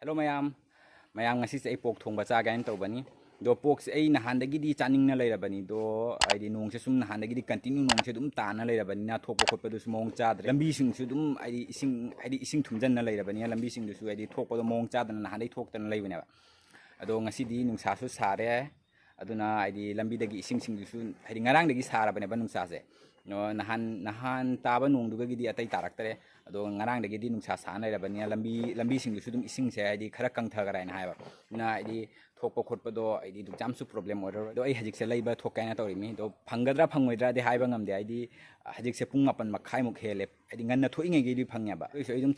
hello ma'am ma'am ngasi se pok thong ba cha gain to bani do pok se ai nahan dagi di chaning na leira bani do ai di nong se sum nahan dagi di continue nong se dum ta na leira bani na thok khop pa du mong cha dre lambi sing su dum ai di ising thumjan na leira bani lambi sing du su ai di thok pa do mong cha dan nahan dai thok tan lei bani ba ado ngasi di nung sa su sare aduna ai di lambi dagi ising sing du su ai di ngarang dagi sara bani ba nung sa se no nahan ta ba nong du gi di atai tarak tare ado ngarang dagi di nung sa sa na leira bani lambi sing du su dum ising se ai di khara kang tha garai na hai ba na ai di थोप खोप दो जामसु problem दो हजिक से लेब थोकना तौरीमी दो फंगद्रा फंगोद्रा हाईबे आई हजिक से पुंग मापन मखाइमुक हेले गन्ना थोइंगेगी फंगेबा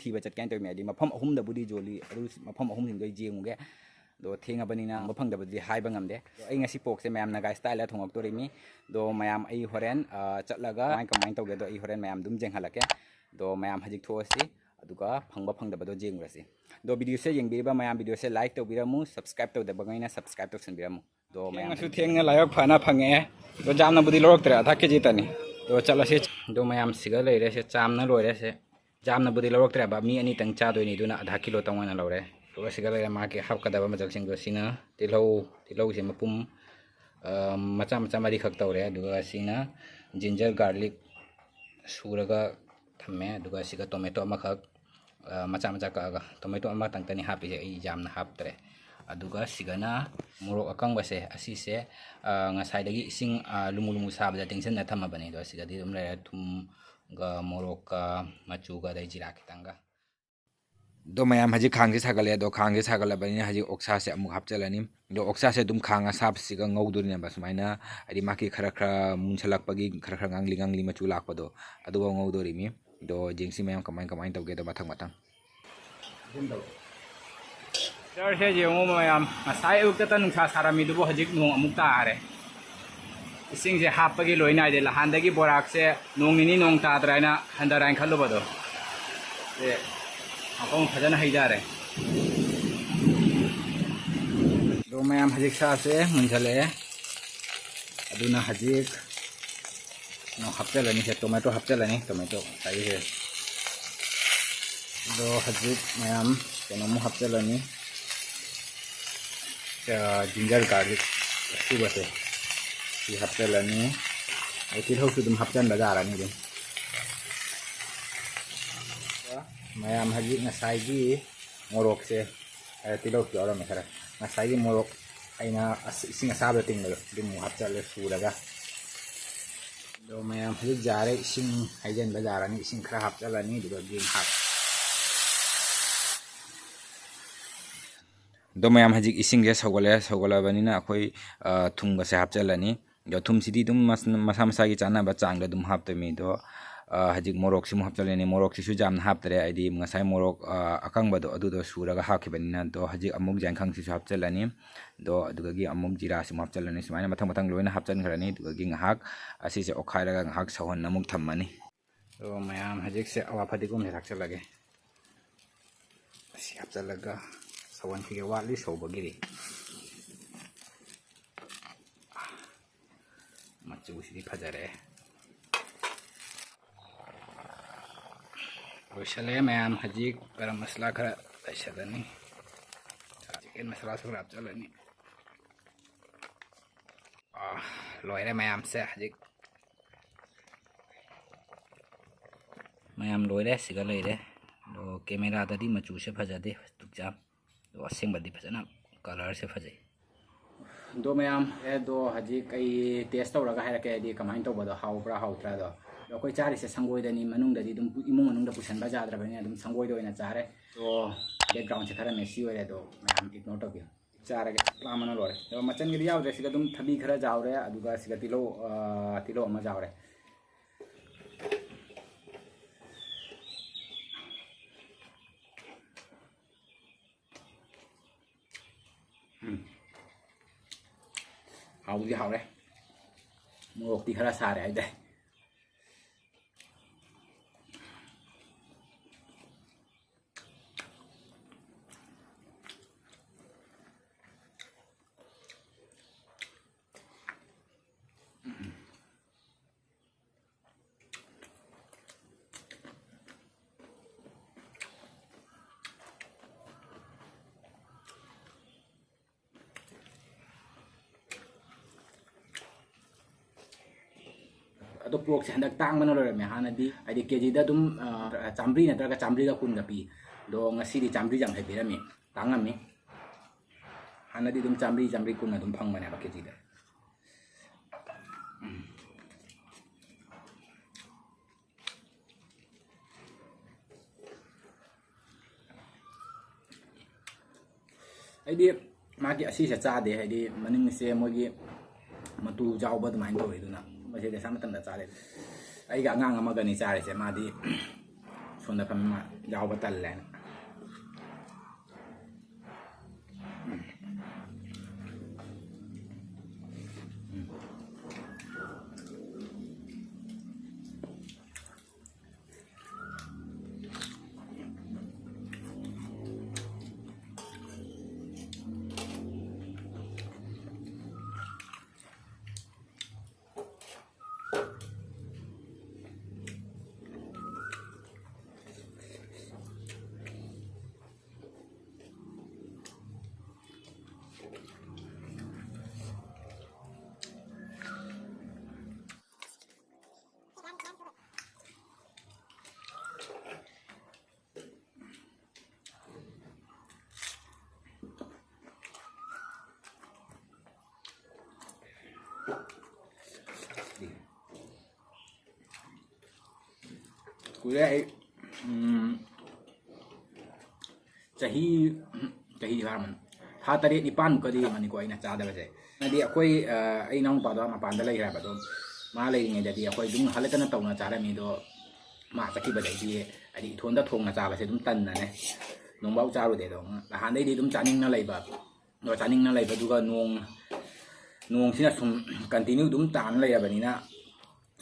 थीब चटकन तौरमी मफम अहुमदबुदी जोली मफम अहुमसिंग जेंगे दो थेंगबनीना मफंगदबुदी हाईबे ngamde ngasi पोकसे मैमना गाइस स्टाइल थोंगक्तोरीमी दो मैम होरेन चटलगा कमाइन तौगे दो होरेन मैम दुम जेंहलके दो मैम हजिक थोसी अदुगा फंगबा फंगदबदो जेंगुरसी दो वीडियो से येंबिबा मैम वीडियो से लाइक तौबिरमु सब्सक्राइब तौदबगैना सब्सक्राइब तौसनबिरमु दो मैम सु थेंगना लायक फाना फंगे दो जामना बुदी लोरक्तरे आधा केजी तनी दो चलसे दो मैम सिगा लेरे से चामना लोरे से जामना बुदी लोरक्तरे बा मी अनि तंग चादोइनी दुना आधा किलो तंगना लोरे दो सिगा लेरे माके हापकदबा मजलसिंग दो सिना तिलौ से मपुम मचा मचा मरी खक तौरे दुगा सिना जिंजर गार्लिक सूरगा थम्मे दुगा सिगा टोमेटो मखक मचा मचा का टोमेटो अमा तंगतनी हापि जामना हापतरे अदुगा सिगना मोरोक अकंगबसे असी से ngसाइदगी इसिंग लुमु लुमु साबदा टेंशन थमबने दो सिगदी दुम ले थुम गा मोरोक का मचू गा दai जिरा खितंगा दो मैम हजी खांग से सागले दो खांग से सागलबनी हजी ओक्सा से अमुक हापचलनी दो ओक्सा से दुम खांगा साब सिगा ngौदुरिना बसमाइना अदि माकी खरा खरा मुनछलकपगी खरा खरा गांगली गांगली मचू लाकपदो अदुगा ngौदुरिमी दो जेंसी मैम कमाइन तौगे दो मथंग मथंग सर से जेंगो मैम ngसाइ उक्ता नुंसा सारामीदुबो हजिक नोंग अमुक तारे इसिंग से हापगी लोइनाइ दे लहानदगी बोराक से नोंग निनी नोंग ताद्राइना हंदराइन खल्लुबदो ए अकों फजन हैजारे दो मैम हजिक सा से मुंझले अदुना हजिक नो हप्चलनी से टोमेटो हप्चलनी टोमेटो साइ है दो हजिक मैम केनोमु हप्चलनी जिंजर गार्लिक सुबसे ये हप्चलनी तिलहौ सुदुम हप्चन बजारानी दुम मैम हजिक ngसाइगी मोरोक से तिलहौ यावरमे खरा ngसाइगी मोरोक अइना इसिंग असाबदा तिंगलो दुम हप्चले सुरगा दो मैम हजिक जारे इसिंग हाइजन बजारानी इसिंग खरा हप्चलनी दुगा गिन हाप दो मैम हजिक इसिंग जे सौगलबनीना अखोई थुंगबसे हापचलनी दो थुमसिदी दुम मसा मसागी चानाबा चांगदा दुम हापतमी दो हजिक मोरोक सिमु हापचलनी मोरोक सिसु जामना हापतरे आइदि ngसाइ मोरोक अकंगबदो अदुदो सुरगा हाखिबनीना दो हजिक अमुक जांखंग सिसु हापचलनी दो अदुगगी अमुक जिरा Simu हापचलनी सुमाइना मथंग मथंग लोइना हापचनखरनी दुगगी ngahak asi se okhayraga ngahak sahon namuk thammani दो मैम हजिक से अवा फदिगुम से हापचलगे asi हापचलगा सवन फिगे वाली सौबगिरी मचुसिदी फजरे रोशले मैम हजिक गरम मसाला खरा तैसलनी चिकन मसाला सब हापचलनी लोयरे मैम से हजिक मैम लोयरे सिगा लेरे दो कैमरा ददी मचू से फजदे तुकजाम दो असेंबदी फजना कलर से फजे दो मैम दो हजी कई टेस्ट तौरगा हायरके दी कमाइन तौबदो हाउब्रा हाउत्रा दो अखोई चारिसे संगोइदनी मनुंगददी दुम इमुंग मनुंगदा पुसनबा जाद्रबनी दुम संगोइदो ओइना चारे तो बैकग्राउंड से खरा मेसी ओइरे दो मैम इग्नोर तौबियो चारगे लामना लोरे दो मचनगिदी यावदे सिगा दुम थबी खरा जावरे अदुगा सिगा तिलो अमा जावरे हाउदी हावरे मोरोकती खरा सारे आइदे ꯑꯗꯣ ꯄꯣꯔꯛꯁꯦ ꯍꯟꯗꯛ ꯇꯥꯡꯕꯅ ꯂꯣꯏꯔꯝꯃꯦ ꯍꯥꯟꯅꯗꯤ ꯍꯥꯏꯗꯤ ꯀꯦꯖꯤꯗ ꯑꯗꯨꯝ ꯆꯥꯝꯃ꯭ꯔꯤ ꯅꯠꯇ꯭ꯔꯒ ꯆꯥꯝꯃ꯭ꯔꯤꯒ ꯀꯨꯟꯒ ꯄꯤ ꯑꯗꯣ ꯉꯁꯤꯗꯤ ꯆꯥꯝꯃ꯭ꯔꯤ ꯌꯥꯡꯈꯩ ꯄꯤꯔꯝꯃꯤ ꯇꯥꯡꯉꯝꯃꯤ ꯍꯥꯟꯅꯗꯤ ꯑꯗꯨꯝ ꯆꯥꯝꯃ꯭ꯔꯤ ꯀꯨꯟ ꯑꯗꯨꯝ ꯐꯪꯕꯅꯦꯕ ꯀꯦꯖꯤꯗ ꯑꯩꯗꯤ ꯃꯥꯒꯤ ꯑꯁꯤꯁꯦ ꯆꯥꯗꯦ ꯍꯥꯏꯗꯤ ꯃꯅꯤꯡꯁꯦ ꯃꯣꯏꯒꯤ ꯃꯇꯨ ꯌꯥꯎꯕ ꯑꯗꯨꯃꯥꯏꯅ ꯇꯧꯋꯤ ꯑꯗꯨꯅ ꯃꯁꯤ ꯗꯦꯁꯥ ꯃꯇꯝꯗ ꯆꯥꯗꯦ ꯑꯩꯒ ꯑꯉꯥꯡ ꯑꯃꯒꯅꯤ ꯆꯥꯔꯤꯁꯦ ꯃꯥꯗꯤ ꯁꯣꯝꯗ ꯐꯝꯃ ꯌꯥꯎꯕ ꯇꯜꯂꯦꯅ ꯀꯨꯏꯔꯦ ꯑꯩ ꯆꯍꯤ ꯐꯥꯔꯝꯃꯅꯤ ꯊꯥ 7-9 ꯑꯃꯅꯤꯀꯣ ꯑꯩꯅ ꯆꯥꯗꯕꯁꯦ ꯍꯥꯏꯗꯤ ꯑꯩꯈꯣꯏ ꯑꯩ ꯏꯅꯥꯎꯅꯨꯄꯥꯗꯣ ꯃꯄꯥꯟꯗ ꯂꯩꯈ꯭ꯔꯦ ꯍꯥꯏꯕꯗꯣ ꯃꯥ ꯂꯩꯔꯤꯉꯩꯗꯗꯤ ꯑꯩꯈꯣꯏ ꯑꯗꯨꯝ ꯍꯜꯂꯛꯇꯅ ꯇꯧꯅ ꯆꯥꯔꯝꯃꯤ ꯑꯗꯣ ꯃꯥ ꯆꯠꯈꯤꯕꯗꯩꯗꯤ ꯍꯥꯏꯗꯤ ꯏꯊꯣꯟꯗ ꯊꯣꯡꯅ ꯆꯥꯕꯁꯦ ꯑꯗꯨꯝ ꯇꯟꯅꯅꯦ ꯅꯣꯡꯐꯥꯎ ꯆꯥꯔꯨꯗꯦ ꯑꯗꯣ ꯅꯍꯥꯟꯗꯩꯗꯤ ꯑꯗꯨꯝ ꯆꯥꯅꯤꯡꯅ ꯂꯩꯕ ꯑꯗꯣ ꯆꯥꯅꯤꯡꯅ ꯂꯩꯕꯗꯨꯒ ꯅꯣꯡꯁꯤꯅ ꯁꯨꯝ ꯀꯟꯇꯤꯅ꯭ꯌꯨ ꯑꯗꯨꯝ ꯇꯥꯅ ꯂꯩꯔꯕꯅꯤꯅ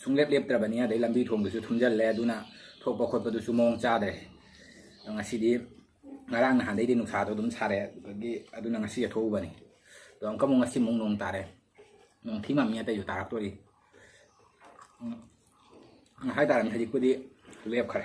ꯁꯨꯡꯂꯦꯞ ꯂꯦꯞꯇ꯭ꯔꯕꯅꯤꯅ ꯑꯗꯩ ꯂꯝꯕꯤ ꯊꯣꯡꯗꯨꯁꯨ ꯊꯨꯝꯖꯤꯜꯂꯦ ꯑꯗꯨꯅ ꯊꯣꯛꯄ ꯈꯣꯠꯄꯗꯨꯁꯨ ꯃꯑꯣꯡ ꯆꯥꯗ꯭ꯔꯦ ꯉꯁꯤꯗꯤ ꯉꯔꯥꯡ ꯅꯍꯥꯟꯗꯩꯗꯤ ꯅꯨꯡꯁꯥꯗꯣ ꯑꯗꯨꯝ ꯁꯥꯔꯦ ꯑꯗꯨꯅ ꯉꯁꯤ ꯊꯣꯛꯎꯕꯅꯤ ꯑꯗꯣ ꯑꯃꯨꯛ ꯉꯁꯤ ꯑꯃꯨꯛ ꯅꯣꯡ ꯇꯥꯔꯦ ꯅꯣꯡ ꯊꯤꯃꯝꯃꯤ ꯑꯇꯩꯁꯨ ꯇꯥꯔꯛꯇꯣꯔꯤ ꯍꯥꯏꯇꯥꯔꯦ ꯍꯧꯖꯤꯛꯄꯨꯗꯤ ꯂꯦꯞꯈ꯭ꯔꯦ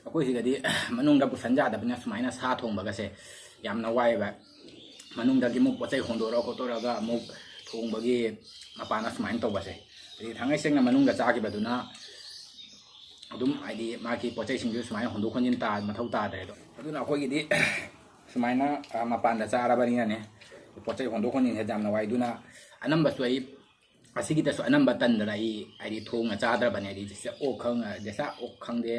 ꯑꯩꯈꯣꯏ ꯁꯤꯗꯗꯤ ꯃꯅꯨꯡꯗ ꯄꯨꯁꯟ ꯌꯥꯗꯕꯅꯤꯅ ꯁꯨꯃꯥꯏꯅ ꯁꯥ ꯊꯣꯡꯕꯒꯁꯦ ꯌꯥꯝꯅ ꯋꯥꯏꯑꯦꯕ ꯃꯅꯨꯡꯗꯒꯤ ꯑꯃꯨꯛ ꯄꯣꯠ ꯆꯩ ꯍꯣꯟꯗꯣꯔꯛ ꯈꯣꯠꯇꯣꯔꯛꯑꯒ ꯑꯃꯨꯛ ꯊꯣꯡꯕꯒꯤ ꯃꯄꯥꯟꯗ ꯁꯨꯃꯥꯏꯅ ꯇꯧꯕꯁꯦ ꯍꯥꯏꯗꯤ ꯊꯥꯡꯉꯩ ꯁꯦꯡꯅ ꯃꯅꯨꯡꯗ ꯆꯥꯈꯤꯕꯗꯨꯅ ꯑꯗꯨꯝ ꯍꯥꯏꯗꯤ ꯃꯥꯒꯤ ꯄꯣꯠ ꯆꯩꯁꯤꯡꯁꯨ ꯁꯨꯃꯥꯏꯅ ꯍꯣꯟꯗꯣꯛ ꯍꯣꯟꯖꯤꯟ ꯃꯊꯧ ꯇꯥꯗ꯭ꯔꯦꯗꯣ ꯑꯗꯨꯅ ꯑꯩꯈꯣꯏꯒꯤꯗꯤ ꯁꯨꯃꯥꯏꯅ ꯃꯄꯥꯟꯗ ꯆꯥꯔꯕꯅꯤꯅꯅꯦ ꯄꯣꯠ ꯆꯩ ꯍꯣꯟꯗꯣꯛ ꯍꯣꯟꯖꯤꯟꯁꯦ ꯌꯥꯝꯅ ꯋꯥꯏ ꯑꯗꯨꯅ ꯑꯅꯝꯕꯁꯨ ꯑꯩ ꯑꯁꯤꯒꯤꯗꯁꯨ ꯑꯅꯝꯕ ꯇꯟꯗꯅ ꯑꯩ ꯍꯥꯏꯗꯤ ꯊꯣꯡꯅ ꯆꯥꯗ꯭ꯔꯕꯅꯦ ꯍꯥꯏꯗꯤ ꯑꯣꯛ ꯈꯪꯗꯦ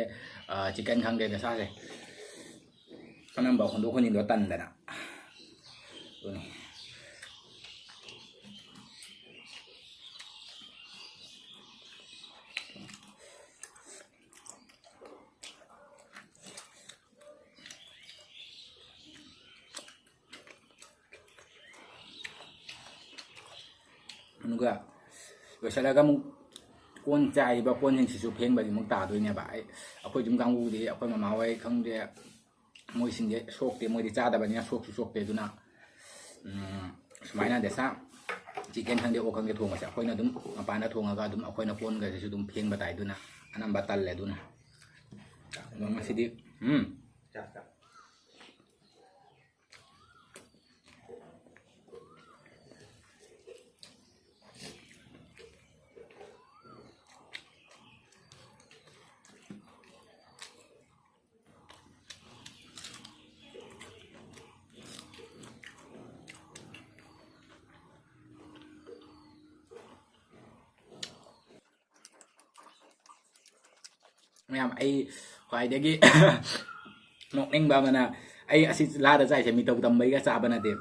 ꯆꯤꯛꯀꯟ ꯈꯪꯗꯦ ꯗꯁꯥꯁꯦ ꯑꯅꯝꯕ ꯍꯣꯟꯗꯣꯛ ꯍꯣꯟꯖꯤꯟꯗꯣ ꯇꯟꯗꯅ ꯑꯗꯨꯅꯤ ꯑꯗꯨꯒ ꯂꯣꯏꯁꯤꯜꯂꯒ ꯑꯃꯨꯛ ꯀꯣꯟ ꯆꯥꯏꯔꯤꯕ ꯀꯣꯟꯁꯤꯡꯁꯤꯁꯨ ꯐꯦꯡꯕꯗꯤ ꯑꯃꯨꯛ ꯇꯥꯗꯣꯏꯅꯦꯕ ꯑꯩꯈꯣꯏ ꯌꯨꯝ ꯀꯥꯡꯕꯨꯗꯤ ꯑꯩꯈꯣꯏ ꯃꯃꯥ ꯍꯣꯏ ꯈꯪꯗꯦ ꯃꯣꯏꯁꯤꯡꯁꯦ ꯁꯣꯛꯇꯦ ꯃꯣꯏꯗꯤ ꯆꯥꯗꯕꯅꯤꯅ ꯁꯣꯛꯁꯨ ꯁꯣꯛꯇꯦ ꯑꯗꯨꯅ ꯁꯨꯃꯥꯏꯅ ꯗꯦꯁꯥ ꯆꯤꯛꯀꯟ ꯈꯪꯗꯦ ꯑꯣꯛ ꯈꯪꯗꯦ ꯊꯣꯡꯕꯁꯦ ꯑꯩꯈꯣꯏꯅ ꯑꯗꯨꯝ ꯃꯄꯥꯟꯗ ꯊꯣꯡꯉꯒ ꯑꯗꯨꯝ ꯑꯩꯈꯣꯏꯅ ꯀꯣꯟꯒꯁꯤꯁꯨ ꯑꯗꯨꯝ ꯐꯦꯡꯕ ꯇꯥꯏ ꯑꯗꯨꯅ ꯑꯅꯝꯕ ꯇꯜꯂꯦ ꯑꯗꯨꯅ ꯑꯗꯣ ꯉꯁꯤꯗꯤ ꯃꯌꯥꯝ ꯑꯩ ꯈ꯭ꯋꯥꯏꯗꯒꯤ ꯅꯣꯛꯅꯤꯡꯕ ꯑꯃꯅ ꯑꯩ ꯑꯁꯤ ꯂꯥꯗ ꯆꯥꯏꯁꯦ ꯃꯤꯇꯧ ꯇꯝꯕꯩꯒ ꯆꯥꯕ ꯅꯠꯇꯦ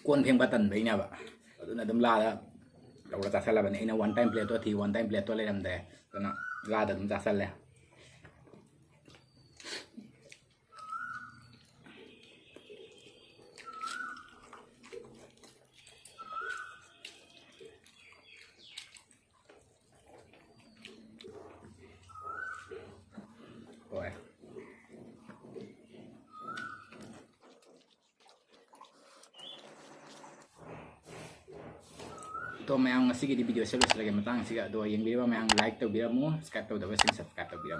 ꯀꯣꯟ ꯐꯦꯡꯕ ꯇꯟꯕꯩꯅꯦꯕ ꯑꯗꯨꯅ ꯑꯗꯨꯝ ꯂꯥꯗ ꯇꯧꯔ ꯆꯥꯁꯜꯂꯕꯅꯤ ꯑꯩꯅ ꯋꯥꯟ ꯇꯥꯏꯝ ꯄ꯭ꯂꯦꯠꯇꯣ ꯋꯥꯟ ꯇꯥꯏꯝ ꯄ꯭ꯂꯦꯠꯇꯣ ꯂꯩꯔꯝꯗ꯭ꯔꯦ ꯑꯗꯨꯅ ꯂꯥꯗ ꯑꯗꯨꯝ ꯆꯥꯁꯜꯂꯦ ꯍꯣꯏ तो मैं ngasi di video selu selagi matang siga do yang video मैं like to biram mo subscribe to the subscribe to biram